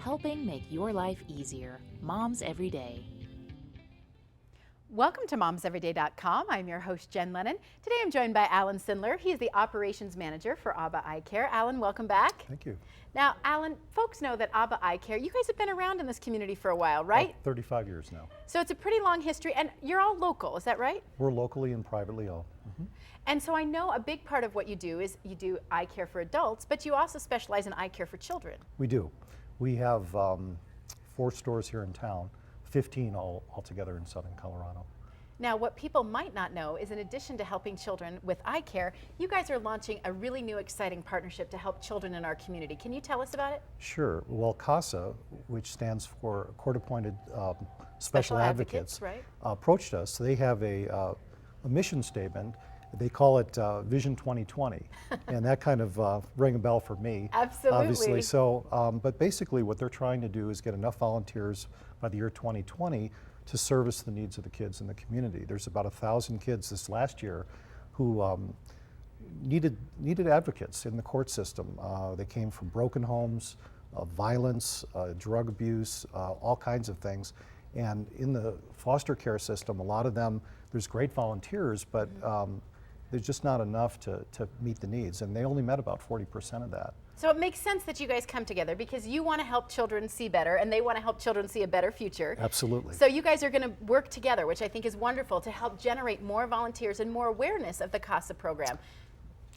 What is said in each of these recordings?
helping make your life easier. Moms Every Day. Welcome to momseveryday.com. I'm your host, Jen Lennon. Today I'm joined by Alan Sindler. He's the operations manager for ABBA Eye Care. Alan, welcome back. Thank you. Now, Alan, folks know that ABBA Eye Care, you guys have been around in this community for a while, right? About 35 years now. So it's a pretty long history, and you're all local, is that right? We're locally and privately owned. And so I know a big part of what you do is you do eye care for adults, but you also specialize in eye care for children. We do. We have 4 stores here in town, 15 altogether in southern Colorado. Now, what people might not know is in addition to helping children with eye care, you guys are launching a really new exciting partnership to help children in our community. Can you tell us about it? Sure. Well, CASA, which stands for Court-Appointed Special Advocates, right? Approached us. They have a mission statement. They call it Vision 2020, and that kind of rang a bell for me. Absolutely. Obviously. So, but basically what they're trying to do is get enough volunteers by the year 2020 to service the needs of the kids in the community. There's about 1,000 kids this last year who needed advocates in the court system. They came from broken homes, violence, drug abuse, all kinds of things. And in the foster care system, a lot of them, there's great volunteers, but there's just not enough to meet the needs. And they only met about 40% of that. So it makes sense that you guys come together because you want to help children see better and they want to help children see a better future. Absolutely. So you guys are going to work together, which I think is wonderful, to help generate more volunteers and more awareness of the CASA program.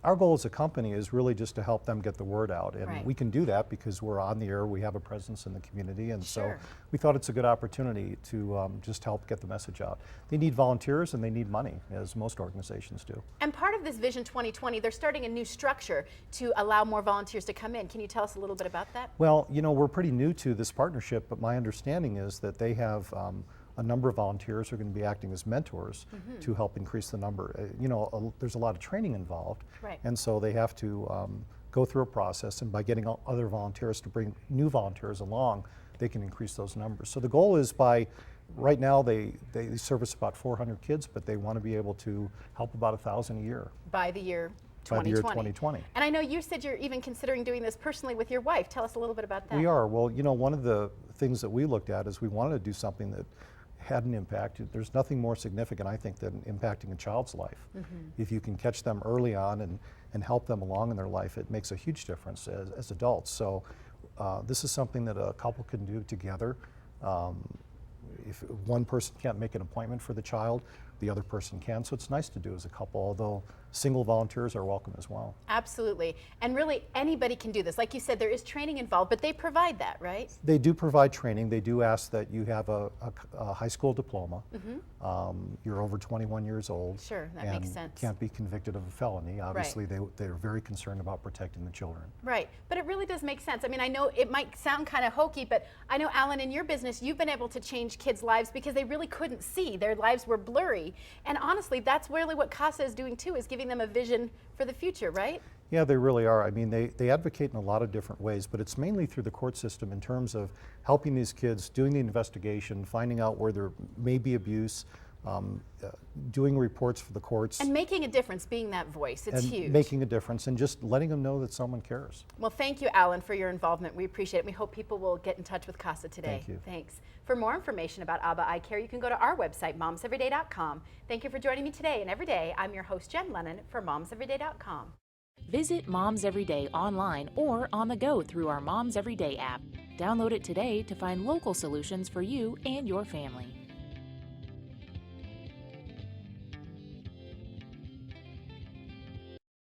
Our goal as a company is really just to help them get the word out, and right. we can do that because we're on the air, we have a presence in the community, and sure. so we thought it's a good opportunity to just help get the message out. They need volunteers and they need money, as most organizations do. And part of this Vision 2020, they're starting a new structure to allow more volunteers to come in. Can you tell us a little bit about that? Well, you know, we're pretty new to this partnership, but my understanding is that they have a number of volunteers who are going to be acting as mentors to help increase the number. You know, there's a lot of training involved, right. and so they have to go through a process, and by getting other volunteers to bring new volunteers along, they can increase those numbers. So the goal is right now they service about 400 kids, but they want to be able to help about 1,000 a year. By the year 2020. By the year 2020. And I know you said you're even considering doing this personally with your wife. Tell us a little bit about that. We are. Well, you know, one of the things that we looked at is we wanted to do something that had an impact. There's nothing more significant, I think, than impacting a child's life. If you can catch them early on and help them along in their life, it makes a huge difference as adults. So this is something that a couple can do together. If one person can't make an appointment for the child, the other person can. So it's nice to do as a couple, although single volunteers are welcome as well. Absolutely. And really anybody can do this. Like you said, there is training involved, but they provide that, right? They do provide training. They do ask that you have a high school diploma. You're over 21 years old. Sure, that makes sense. Can't be convicted of a felony. Obviously, right. They're very concerned about protecting the children. Right, but it really does make sense. I mean, I know it might sound kind of hokey, but I know, Alan, in your business, you've been able to change kids' lives because they really couldn't see. Their lives were blurry. And honestly, that's really what CASA is doing too, is giving them a vision for the future, right? Yeah, they really are. I mean, they advocate in a lot of different ways, but it's mainly through the court system in terms of helping these kids, doing the investigation, finding out where there may be abuse, doing reports for the courts. And making a difference, being that voice. It's huge. Making a difference and just letting them know that someone cares. Well, thank you, Alan, for your involvement. We appreciate it. We hope people will get in touch with CASA today. Thank you. Thanks. For more information about ABBA Eye Care, you can go to our website, momseveryday.com. Thank you for joining me today and every day. I'm your host, Jen Lennon, for momseveryday.com. Visit Moms Every Day online or on the go through our Moms Every Day app. Download it today to find local solutions for you and your family.